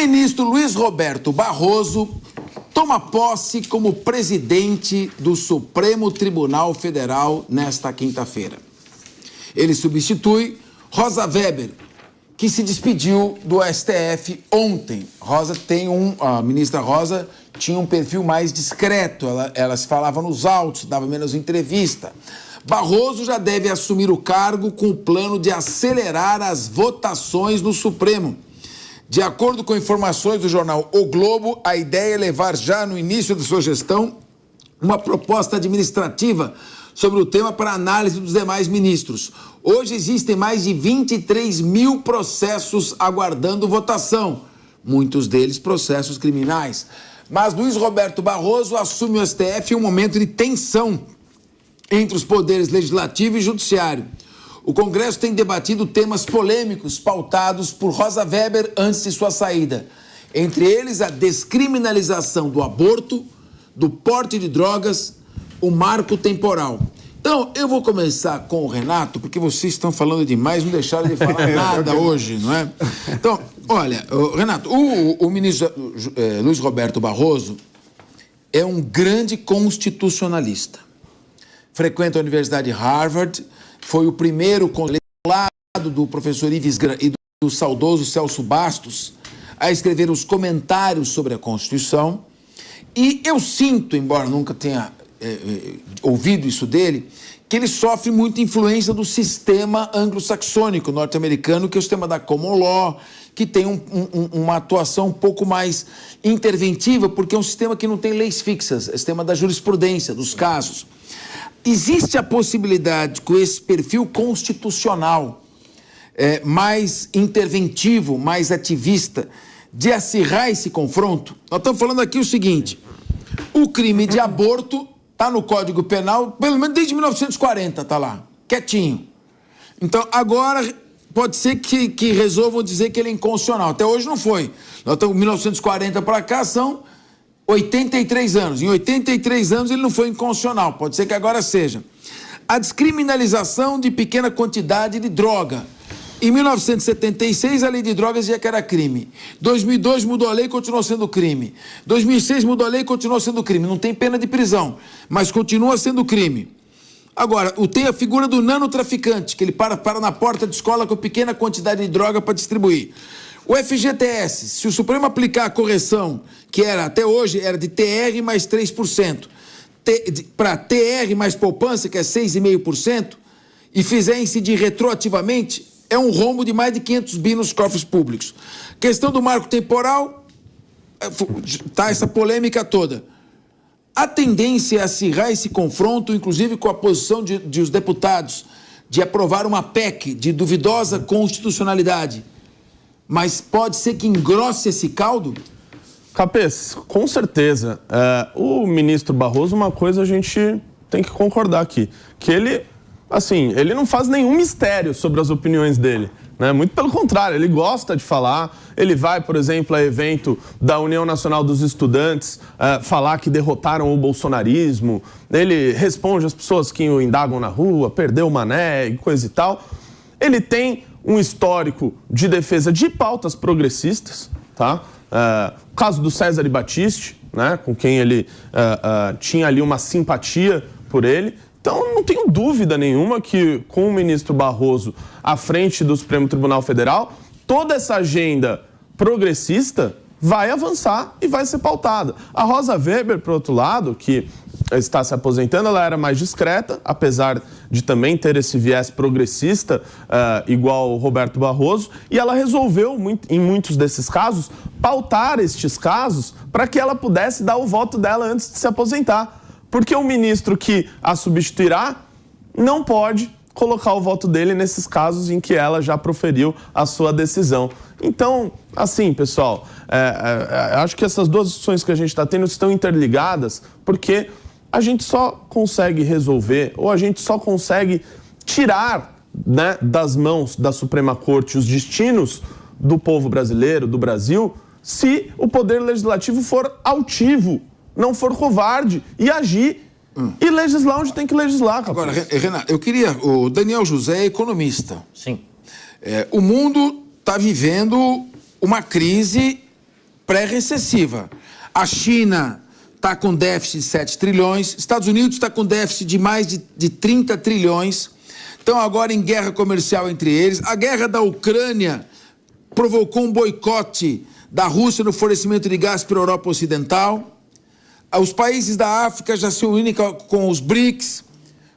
ministro Luiz Roberto Barroso toma posse como presidente do Supremo Tribunal Federal nesta quinta-feira. Ele substitui Rosa Weber, que se despediu do STF ontem. A ministra Rosa tinha um perfil mais discreto, ela se falava nos autos, dava menos entrevista. Barroso já deve assumir o cargo com o plano de acelerar as votações no Supremo. De acordo com informações do jornal O Globo, a ideia é levar já no início de sua gestão uma proposta administrativa sobre o tema para análise dos demais ministros. Hoje existem mais de 23 mil processos aguardando votação, muitos deles processos criminais. Mas Luiz Roberto Barroso assume o STF em um momento de tensão entre os poderes legislativo e judiciário. O Congresso tem debatido temas polêmicos pautados por Rosa Weber antes de sua saída. Entre eles, a descriminalização do aborto, do porte de drogas, o marco temporal. Então, eu vou começar com o Renato, porque vocês estão falando demais, não deixaram de falar nada hoje, não é? Então, olha, Renato, o ministro Luiz Roberto Barroso é um grande constitucionalista. Frequenta a Universidade de Harvard, foi o primeiro, ao lado do professor Ives e do saudoso Celso Bastos, a escrever os comentários sobre a Constituição. E eu sinto, embora nunca tenha ouvido isso dele, que ele sofre muita influência do sistema anglo-saxônico norte-americano, que é o sistema da common law, que tem uma atuação um pouco mais interventiva, porque é um sistema que não tem leis fixas, é o sistema da jurisprudência, dos casos. Existe a possibilidade, com esse perfil constitucional, mais interventivo, mais ativista, de acirrar esse confronto? Nós estamos falando aqui o seguinte: o crime de aborto está no Código Penal, pelo menos desde 1940, está lá, quietinho. Então, agora, pode ser que resolvam dizer que ele é inconstitucional. Até hoje não foi. Nós estamos 1940 para cá, são 83 anos. Em 83 anos ele não foi inconstitucional. Pode ser que agora seja. A descriminalização de pequena quantidade de droga. Em 1976, a lei de drogas dizia que era crime. 2002 mudou a lei e continuou sendo crime. 2006 mudou a lei e continuou sendo crime. Não tem pena de prisão, mas continua sendo crime. Agora, tem a figura do nanotraficante, que ele para na porta de escola com pequena quantidade de droga para distribuir. O FGTS, se o Supremo aplicar a correção, que era até hoje, era de TR mais 3%, para TR mais poupança, que é 6,5%, e fizer incidir retroativamente, é um rombo de mais de 500 bi nos cofres públicos. Questão do marco temporal, tá essa polêmica toda. A tendência é acirrar esse confronto, inclusive com a posição de os deputados, de aprovar uma PEC de duvidosa constitucionalidade. Mas pode ser que engrosse esse caldo? Capês, com certeza. O ministro Barroso, uma coisa a gente tem que concordar aqui, que ele não faz nenhum mistério sobre as opiniões dele, né? Muito pelo contrário, ele gosta de falar. Ele vai, por exemplo, a evento da União Nacional dos Estudantes falar que derrotaram o bolsonarismo. Ele responde às pessoas que o indagam na rua, perdeu o mané e coisa e tal. Ele tem um histórico de defesa de pautas progressistas, tá? O caso do César Battisti, né? Com quem ele tinha ali uma simpatia por ele. Então, não tenho dúvida nenhuma que, com o ministro Barroso à frente do Supremo Tribunal Federal, toda essa agenda progressista vai avançar e vai ser pautada. A Rosa Weber, por outro lado, que está se aposentando, ela era mais discreta, apesar de também ter esse viés progressista, igual o Roberto Barroso, e ela resolveu, em muitos desses casos, pautar estes casos para que ela pudesse dar o voto dela antes de se aposentar. Porque o ministro que a substituirá não pode colocar o voto dele nesses casos em que ela já proferiu a sua decisão. Então, assim, pessoal, acho que essas duas discussões que a gente está tendo estão interligadas, porque a gente só consegue resolver, ou a gente só consegue tirar, né, das mãos da Suprema Corte os destinos do povo brasileiro, do Brasil, se o Poder Legislativo for altivo, não for covarde e agir e legislar onde tem que legislar. Agora, Renato, eu queria... O Daniel José é economista. Sim. O mundo está vivendo uma crise pré-recessiva. A China está com déficit de 7 trilhões, Estados Unidos está com déficit de mais de 30 trilhões, estão agora em guerra comercial entre eles. A guerra da Ucrânia provocou um boicote da Rússia no fornecimento de gás para a Europa Ocidental. Os países da África já se unem com os BRICS,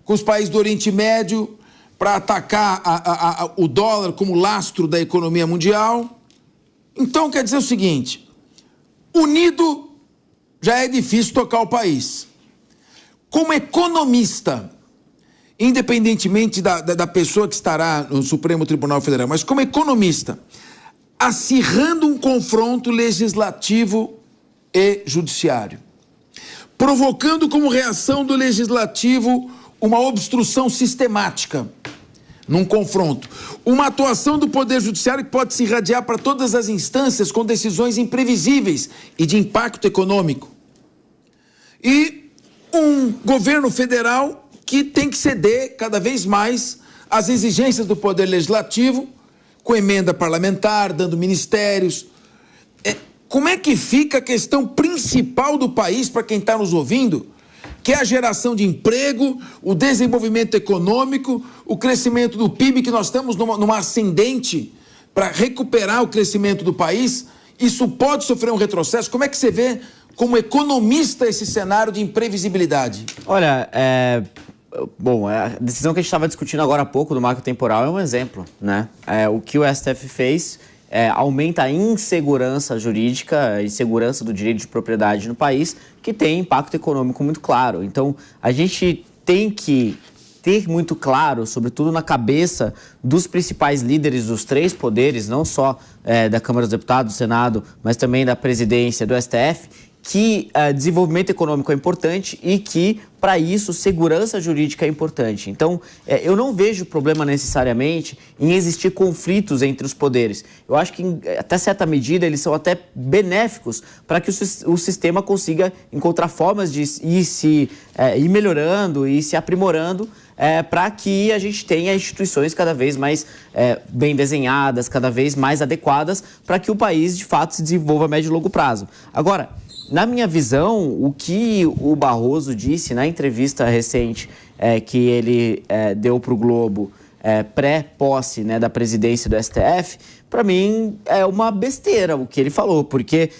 com os países do Oriente Médio, para atacar o dólar como lastro da economia mundial. Então, quer dizer o seguinte, unido já é difícil tocar o país. Como economista, independentemente da pessoa que estará no Supremo Tribunal Federal, mas como economista, acirrando um confronto legislativo e judiciário, provocando como reação do legislativo uma obstrução sistemática num confronto, uma atuação do Poder Judiciário que pode se irradiar para todas as instâncias com decisões imprevisíveis e de impacto econômico. E um governo federal que tem que ceder cada vez mais às exigências do Poder Legislativo, com emenda parlamentar, dando ministérios. Como é que fica a questão principal do país para quem está nos ouvindo, que é a geração de emprego, o desenvolvimento econômico, o crescimento do PIB, que nós estamos numa ascendente para recuperar o crescimento do país? Isso pode sofrer um retrocesso? Como é que você vê, como economista, esse cenário de imprevisibilidade? Olha, a decisão que a gente estava discutindo agora há pouco do marco temporal é um exemplo, né? O que o STF fez aumenta a insegurança jurídica, a insegurança do direito de propriedade no país, que tem impacto econômico muito claro. Então, a gente tem que ter muito claro, sobretudo na cabeça dos principais líderes dos três poderes, não só da Câmara dos Deputados, do Senado, mas também da presidência do STF, que desenvolvimento econômico é importante e que, para isso, segurança jurídica é importante. Então, eu não vejo problema necessariamente em existir conflitos entre os poderes. Eu acho que, até certa medida, eles são até benéficos para que o sistema consiga encontrar formas de ir melhorando e se aprimorando para que a gente tenha instituições cada vez mais bem desenhadas, cada vez mais adequadas para que o país, de fato, se desenvolva a médio e longo prazo. Agora, na minha visão, o que o Barroso disse na entrevista recente que ele deu para o Globo pré-posse, né, da presidência do STF, para mim é uma besteira o que ele falou, porque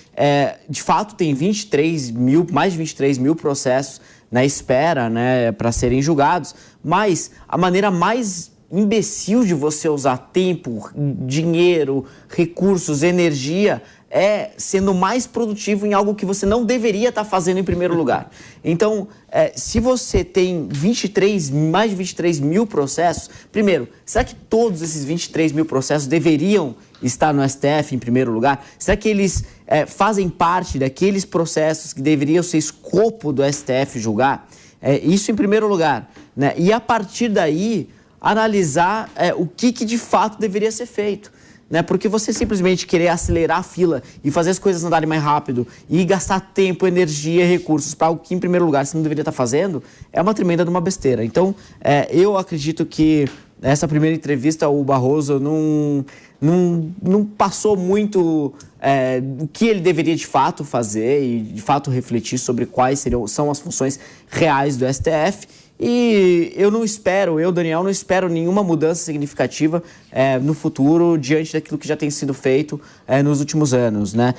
de fato tem mais de 23 mil processos na espera, né, para serem julgados, mas a maneira mais imbecil de você usar tempo, dinheiro, recursos, energia sendo mais produtivo em algo que você não deveria estar fazendo em primeiro lugar. Então, se você tem mais de 23 mil processos, primeiro, será que todos esses 23 mil processos deveriam estar no STF em primeiro lugar? Será que eles fazem parte daqueles processos que deveriam ser escopo do STF julgar? Isso em primeiro lugar, né? E a partir daí, analisar o que de fato deveria ser feito. Né? Porque você simplesmente querer acelerar a fila e fazer as coisas andarem mais rápido e gastar tempo, energia e recursos para algo que, em primeiro lugar, você não deveria estar fazendo, é uma tremenda de uma besteira. Então, eu acredito que nessa primeira entrevista o Barroso não passou muito o que ele deveria de fato fazer e de fato refletir sobre quais são as funções reais do STF. E Daniel, não espero nenhuma mudança significativa no futuro diante daquilo que já tem sido feito nos últimos anos, né?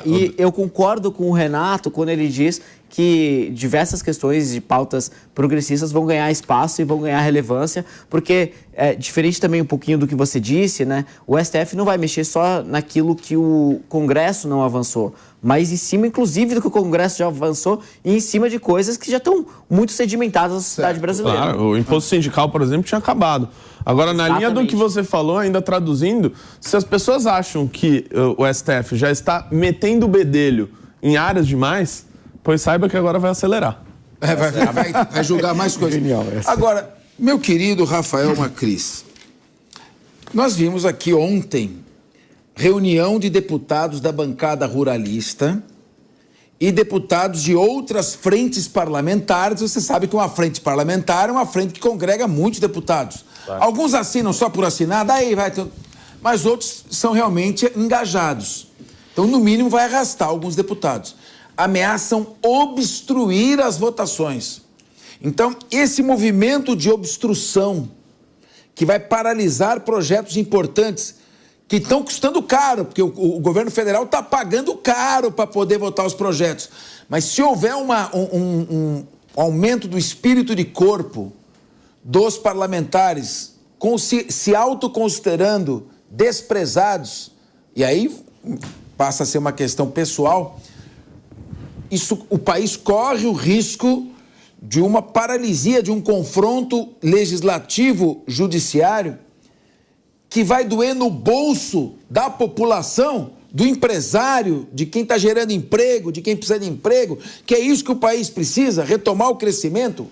E eu concordo com o Renato quando ele diz que diversas questões de pautas progressistas vão ganhar espaço e vão ganhar relevância, porque, diferente também um pouquinho do que você disse, né, o STF não vai mexer só naquilo que o Congresso não avançou, mas em cima, inclusive, do que o Congresso já avançou e em cima de coisas que já estão muito sedimentadas na sociedade brasileira. Claro, o imposto sindical, por exemplo, tinha acabado. Agora, na linha do que você falou, ainda traduzindo, se as pessoas acham que o STF já está metendo o bedelho em áreas demais, pois saiba que agora vai acelerar. Vai julgar mais coisas. Agora, meu querido Rafael Macris, nós vimos aqui ontem reunião de deputados da bancada ruralista e deputados de outras frentes parlamentares. Você sabe que uma frente parlamentar é uma frente que congrega muitos deputados. Claro. Alguns assinam só por assinar, mas outros são realmente engajados. Então, no mínimo, vai arrastar alguns deputados. Ameaçam obstruir as votações. Então, esse movimento de obstrução que vai paralisar projetos importantes que estão custando caro, porque o governo federal está pagando caro para poder votar os projetos. Mas se houver um aumento do espírito de corpo dos parlamentares, se autoconsiderando desprezados, e aí passa a ser uma questão pessoal, o país corre o risco de uma paralisia, de um confronto legislativo-judiciário que vai doer no bolso da população, do empresário, de quem está gerando emprego, de quem precisa de emprego, que é isso que o país precisa, retomar o crescimento.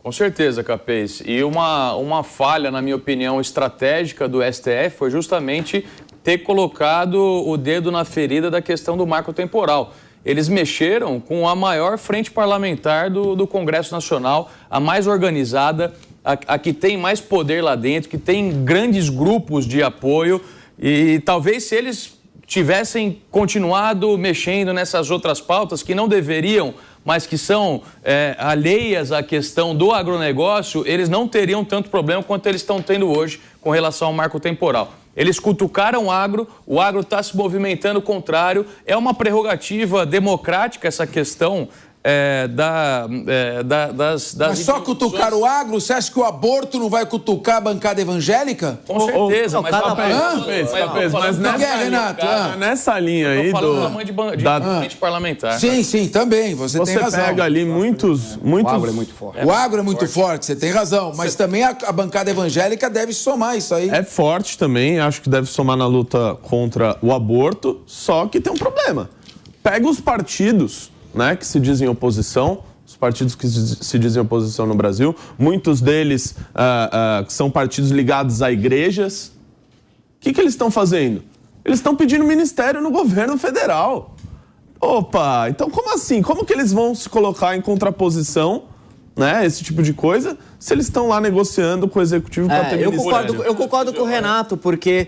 Com certeza, Capês. E uma falha, na minha opinião, estratégica do STF foi justamente ter colocado o dedo na ferida da questão do marco temporal. Eles mexeram com a maior frente parlamentar do Congresso Nacional, a mais organizada, a que tem mais poder lá dentro, que tem grandes grupos de apoio. E talvez se eles tivessem continuado mexendo nessas outras pautas que não deveriam, mas que são alheias à questão do agronegócio, eles não teriam tanto problema quanto eles estão tendo hoje com relação ao marco temporal. Eles cutucaram o agro está se movimentando contrário, é uma prerrogativa democrática essa questão das Mas só cutucar o agro? Você acha que o aborto não vai cutucar a bancada evangélica? Com certeza, mas nessa linha aí do tamanho de frente parlamentar. Sim, também, você tem razão. Você pega ali muitos... O agro é muito forte. O agro é muito forte, você tem razão, mas também a bancada evangélica deve somar isso aí. É forte também, acho que deve somar na luta contra o aborto, só que tem um problema. Pega os partidos, né, que se dizem oposição, os partidos que se dizem oposição no Brasil, muitos deles são partidos ligados a igrejas. O que eles estão fazendo? Eles estão pedindo ministério no governo federal. Opa, então como assim? Como que eles vão se colocar em contraposição, né, esse tipo de coisa, se eles estão lá negociando com o executivo para ter ministério? Eu concordo com o Renato, porque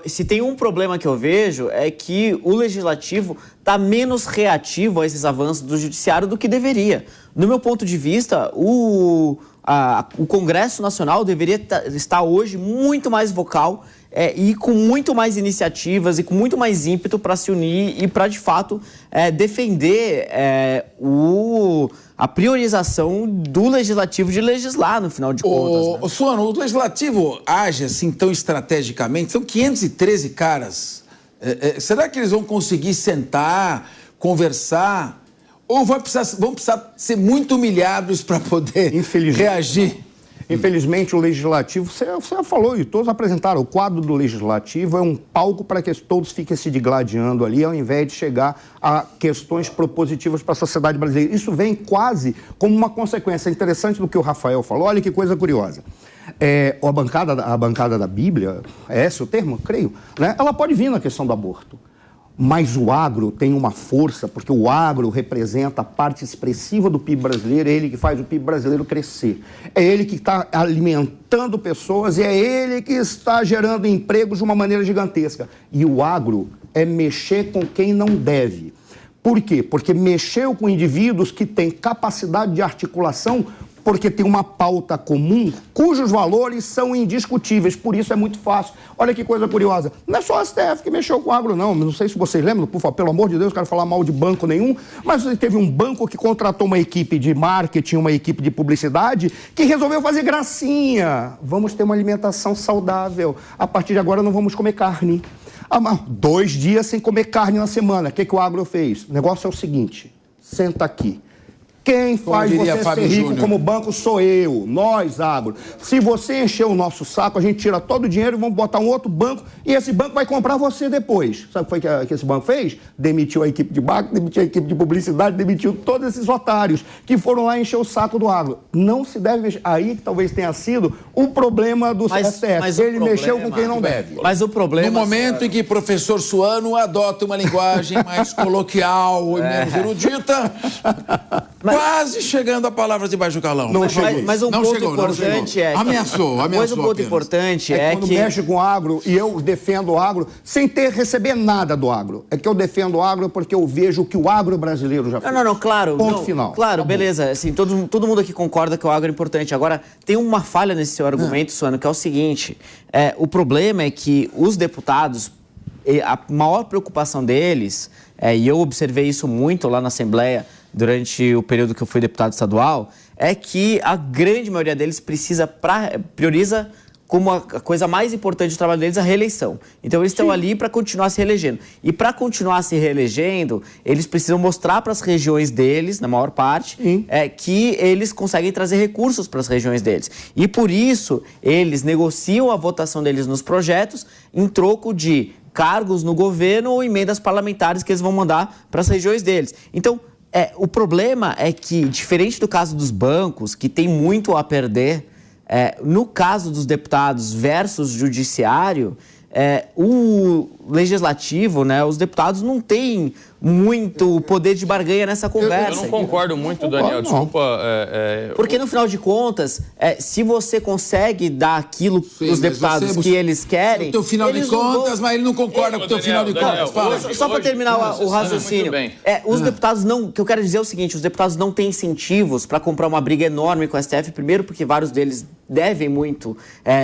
se tem um problema que eu vejo é que o legislativo está menos reativo a esses avanços do judiciário do que deveria. No meu ponto de vista, o Congresso Nacional deveria estar hoje muito mais vocal e com muito mais iniciativas e com muito mais ímpeto para se unir e para, de fato, defender a priorização do legislativo de legislar, no final de contas. Né? Suano, o legislativo age assim tão estrategicamente, são 513 caras. Será que eles vão conseguir sentar, conversar? Ou vão precisar ser muito humilhados para poder reagir? Infelizmente, o legislativo, você falou e todos apresentaram, o quadro do legislativo é um palco para que todos fiquem se digladiando ali, ao invés de chegar a questões propositivas para a sociedade brasileira. Isso vem quase como uma consequência interessante do que o Rafael falou. Olha que coisa curiosa. A bancada da Bíblia, é esse o termo? Creio, né? Ela pode vir na questão do aborto. Mas o agro tem uma força, porque o agro representa a parte expressiva do PIB brasileiro, é ele que faz o PIB brasileiro crescer. É ele que está alimentando pessoas e é ele que está gerando empregos de uma maneira gigantesca. E o agro é mexer com quem não deve. Por quê? Porque mexeu com indivíduos que têm capacidade de articulação, porque tem uma pauta comum cujos valores são indiscutíveis, por isso é muito fácil. Olha que coisa curiosa, não é só a STF que mexeu com o agro, não sei se vocês lembram, por favor, pelo amor de Deus, não quero falar mal de banco nenhum, mas teve um banco que contratou uma equipe de marketing, uma equipe de publicidade, que resolveu fazer gracinha. Vamos ter uma alimentação saudável, a partir de agora não vamos comer carne. 2 dias sem comer carne na semana, o que o agro fez? O negócio é o seguinte, senta aqui. Quem faz você ser rico como banco sou eu, nós, agro. Se você encher o nosso saco, a gente tira todo o dinheiro e vamos botar um outro banco e esse banco vai comprar você depois. Sabe o que foi que esse banco fez? Demitiu a equipe de banco, demitiu a equipe de publicidade, demitiu todos esses otários que foram lá encher o saco do agro. Não se deve mexer. Aí que talvez tenha sido o problema do STF. Ele mexeu com quem não deve. Mas o problema... No momento em que professor Suano adota uma linguagem mais coloquial e menos erudita... quase chegando a palavras de baixo calão. Não chegou. Mas um Não ponto chegou, não importante chegou. é... Ameaçou Mas um ponto apenas. importante É é quando que... mexe com o agro e eu defendo o agro sem receber nada do agro. É que eu defendo o agro porque eu vejo o que o agro brasileiro já fez. Não, claro. Ponto final. Claro, Acabou. beleza. Assim, todo mundo aqui concorda que o agro é importante. Agora, tem uma falha nesse seu argumento, Suano, que é o seguinte. O problema é que os deputados, a maior preocupação deles, e eu observei isso muito lá na Assembleia durante o período que eu fui deputado estadual, é que a grande maioria deles prioriza como a coisa mais importante do trabalho deles a reeleição. Então, eles estão ali para continuar se reelegendo. E para continuar se reelegendo, eles precisam mostrar para as regiões deles, na maior parte, que eles conseguem trazer recursos para as regiões deles. E por isso, eles negociam a votação deles nos projetos em troco de cargos no governo ou emendas parlamentares que eles vão mandar para as regiões deles. Então, o problema é que, diferente do caso dos bancos, que tem muito a perder, no caso dos deputados versus judiciário, o legislativo, né, os deputados não têm muito poder de barganha nessa conversa. Eu não concordo muito, Daniel, desculpa. Porque, no final de contas, se você consegue dar aquilo para os deputados que eles querem... O teu final de contas, mas ele não concorda com o teu final de contas. Fala. Só para terminar o raciocínio. Os deputados não... O que eu quero dizer é o seguinte, os deputados não têm incentivos para comprar uma briga enorme com o STF, primeiro porque vários deles devem muito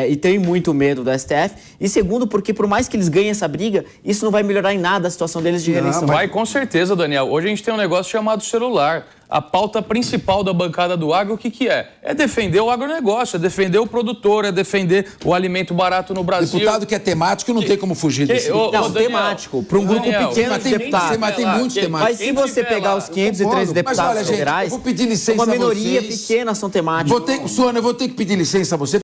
e têm muito medo do STF, e segundo porque, por mais que eles ganhem essa briga, isso não vai melhorar em nada a situação deles de reeleição. Vai, com certeza, Daniel. Hoje a gente tem um negócio chamado celular. A pauta principal da bancada do agro, o que é? É defender o agronegócio, é defender o produtor, é defender o alimento barato no Brasil. Deputado que é temático não tem como fugir disso. Não, temático. Para um grupo pequeno de deputados. Mas tem muitos temáticos. Mas se você pegar os 513 deputados federais, eu vou pedir licença uma minoria a vocês. pequena são temáticos. Suano, eu vou ter que pedir licença a você.